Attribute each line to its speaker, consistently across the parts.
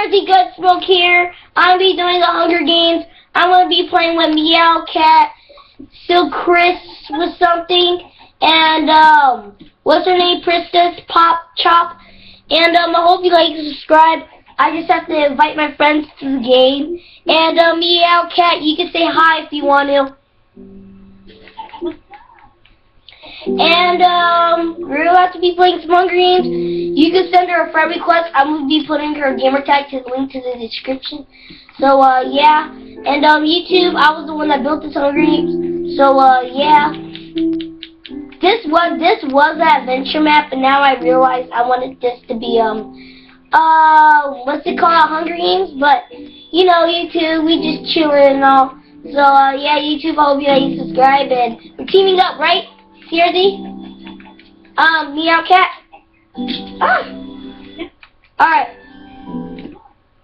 Speaker 1: cRz GunSmoke here. I'm going to be doing the Hunger Games. I'm going to be playing with Meow Cat, Still Chris with something, and what's her name? Princess Pop Chop. And I hope you like and subscribe. I just have to invite my friends to the game. And Meow Cat, you can say hi if you want to. And we're about to be playing some Hunger Games. You can send her a friend request. I'm going to be putting her gamer tag to the link to the description. So yeah. And YouTube, I was the one that built this Hunger Games. So yeah. This was an adventure map, and now I realize I wanted this to be what's it called, Hunger Games? But you know, YouTube, we just chilling and all. So yeah, YouTube, I hope you like and subscribe, and we're teaming up, right? cRz? Meow Cat? Ah!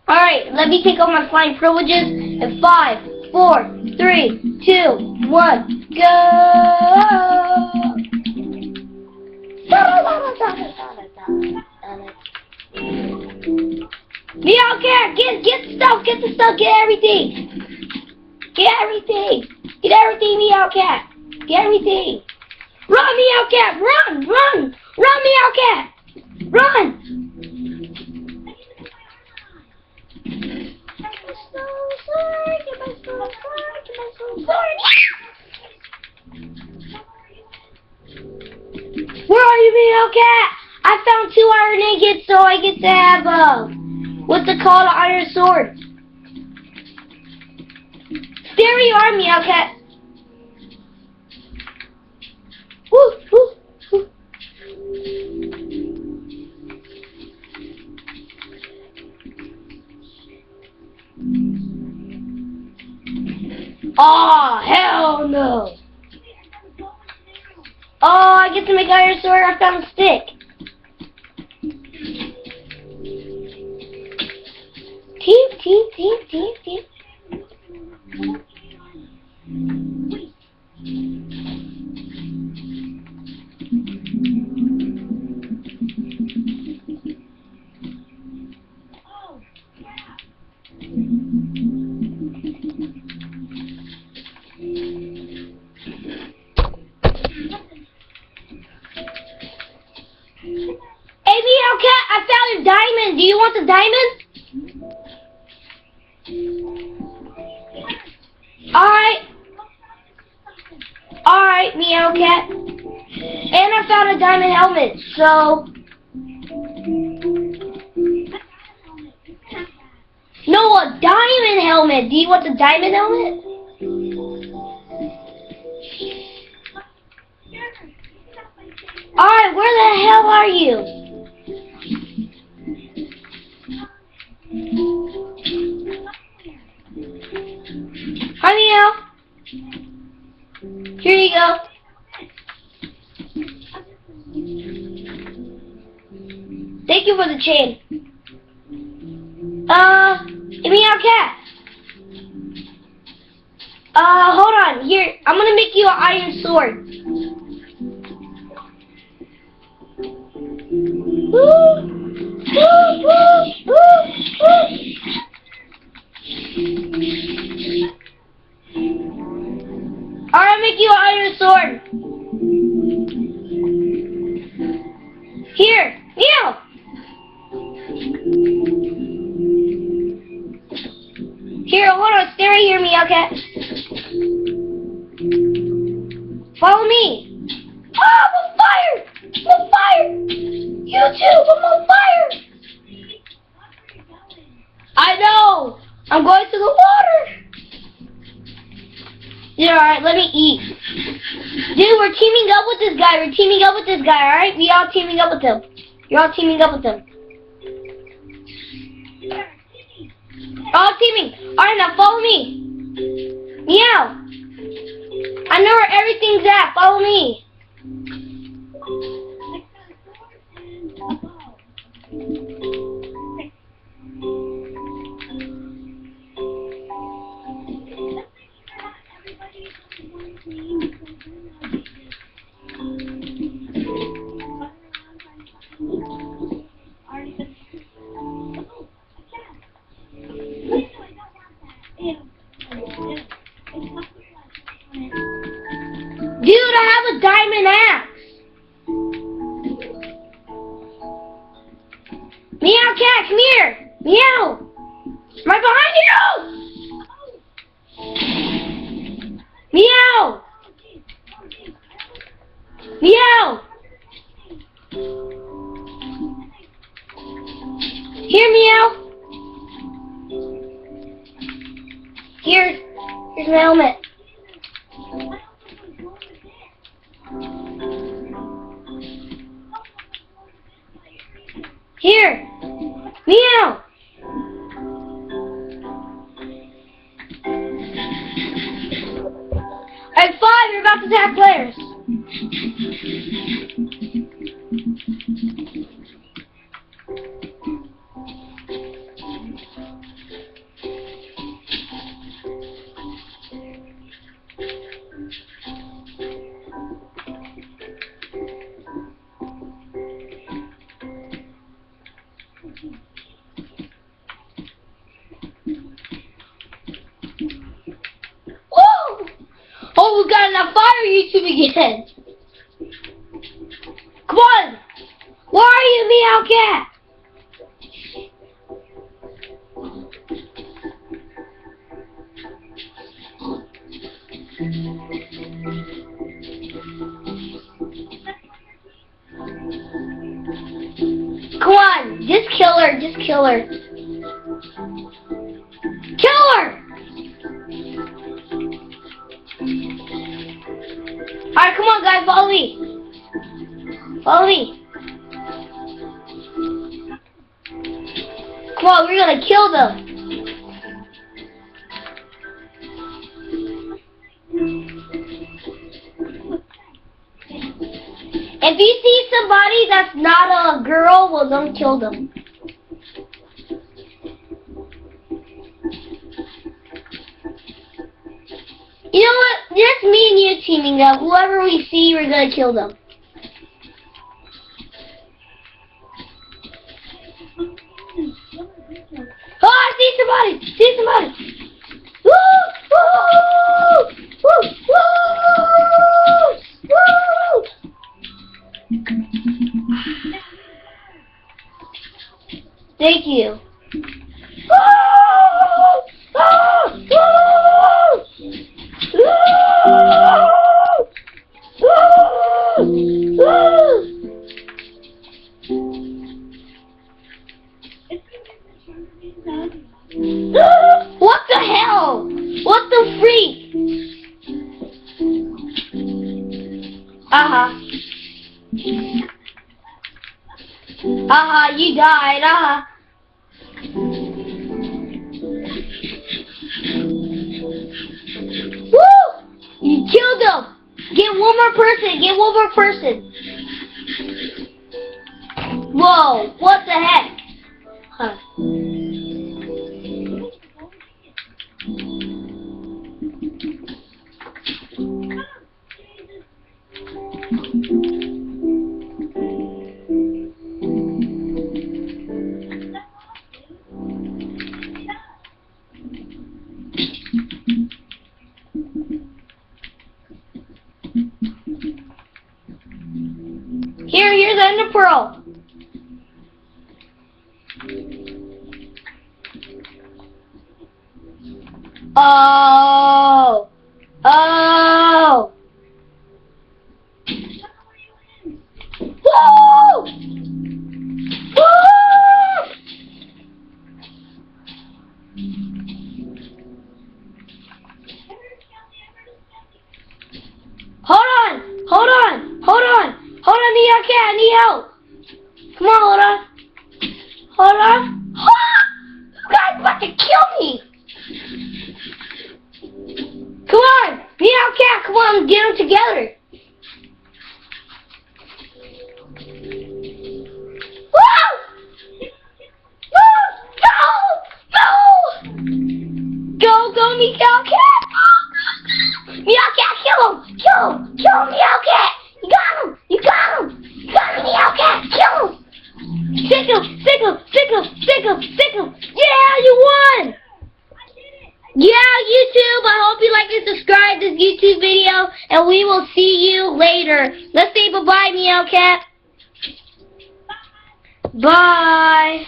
Speaker 1: Alright, let me take off my flying privileges. And 5, 4, 3, 2, 1, go! Meow Cat, get the stuff, get everything! Get everything, Meow Cat! Get everything! Run, Meow Cat! Run! Run, Meow Cat! Run! Where are you, Meow Cat? I found 2 iron ingots, so I get to have what's it called, an iron sword. Stay where you are, Meow Cat. Woo, woo, woo. Oh, hell no. Oh, I get to make iron sword. I found a stick. Team. Hey, Meow Cat, I found a diamond. Do you want the diamond? Alright, Meow Cat. And I found a diamond helmet, so... No, a diamond helmet. Do you want the diamond helmet? Alright, where the hell are you? Hi, Meow. Here you go. Thank you for the chain. Meow Cat. Hold on. Here, I'm gonna make you an iron sword. Alright, make you an iron sword. Here, Meow. Here, hold on, stay right here, Meow Cat. Follow me. Oh, I'm on fire! I'm on fire! YouTube, I'm on fire! I know! I'm going to the water! Yeah, alright, let me eat. Dude, we're teaming up with this guy. Alright? We all teaming up with him. You're all teaming up with him. All teaming. Alright, now follow me. Meow. I know where everything's at. Follow me. Meow cat, come here! Meow! Right behind you! Meow! Meow! Here, Meow! Here's my helmet. Here! Meow! Alright, 5, you're about to attack players. Oh, we got enough fire YouTube again. Come on. Where are you, Meow Cat? Come on, just kill her, just kill her. Kill her! Alright, come on guys, follow me. Follow me. Come on, we're gonna kill them. If you see somebody that's not a girl, well, don't kill them. You know what? Just me and you teaming up. Whoever we see, we're gonna kill them. Oh, I see somebody! See somebody! Woo! Woo! Woo! Woo! Woo! Thank you. What the hell? What the freak? You died. Woo! You killed him. Get one more person. Get one more person. Whoa! What the heck? Huh. Here's the Ender Pearl. Oh. Oh. Woo! Woo! Hold on. Hold on. Hold on. Hold on, Meow Cat, I need help. Come on, hold on. Hold on. Ah! You guys are about to kill me. Come on, Meow Cat, come on, get them together. Woo! Woo! Go! Go! Go, Meow Cat! Go! Meow Cat, kill him! Kill him! Kill him, Meow Cat! You got him! You got him! You got him, Meow Cat! Kill him! Stick him! Stick him! Stick him! Stick him! Stick him! Yeah, you won! Yeah, YouTube, I hope you like and subscribe to this YouTube video, and we will see you later. Let's say bye-bye, Meow Cat. Bye.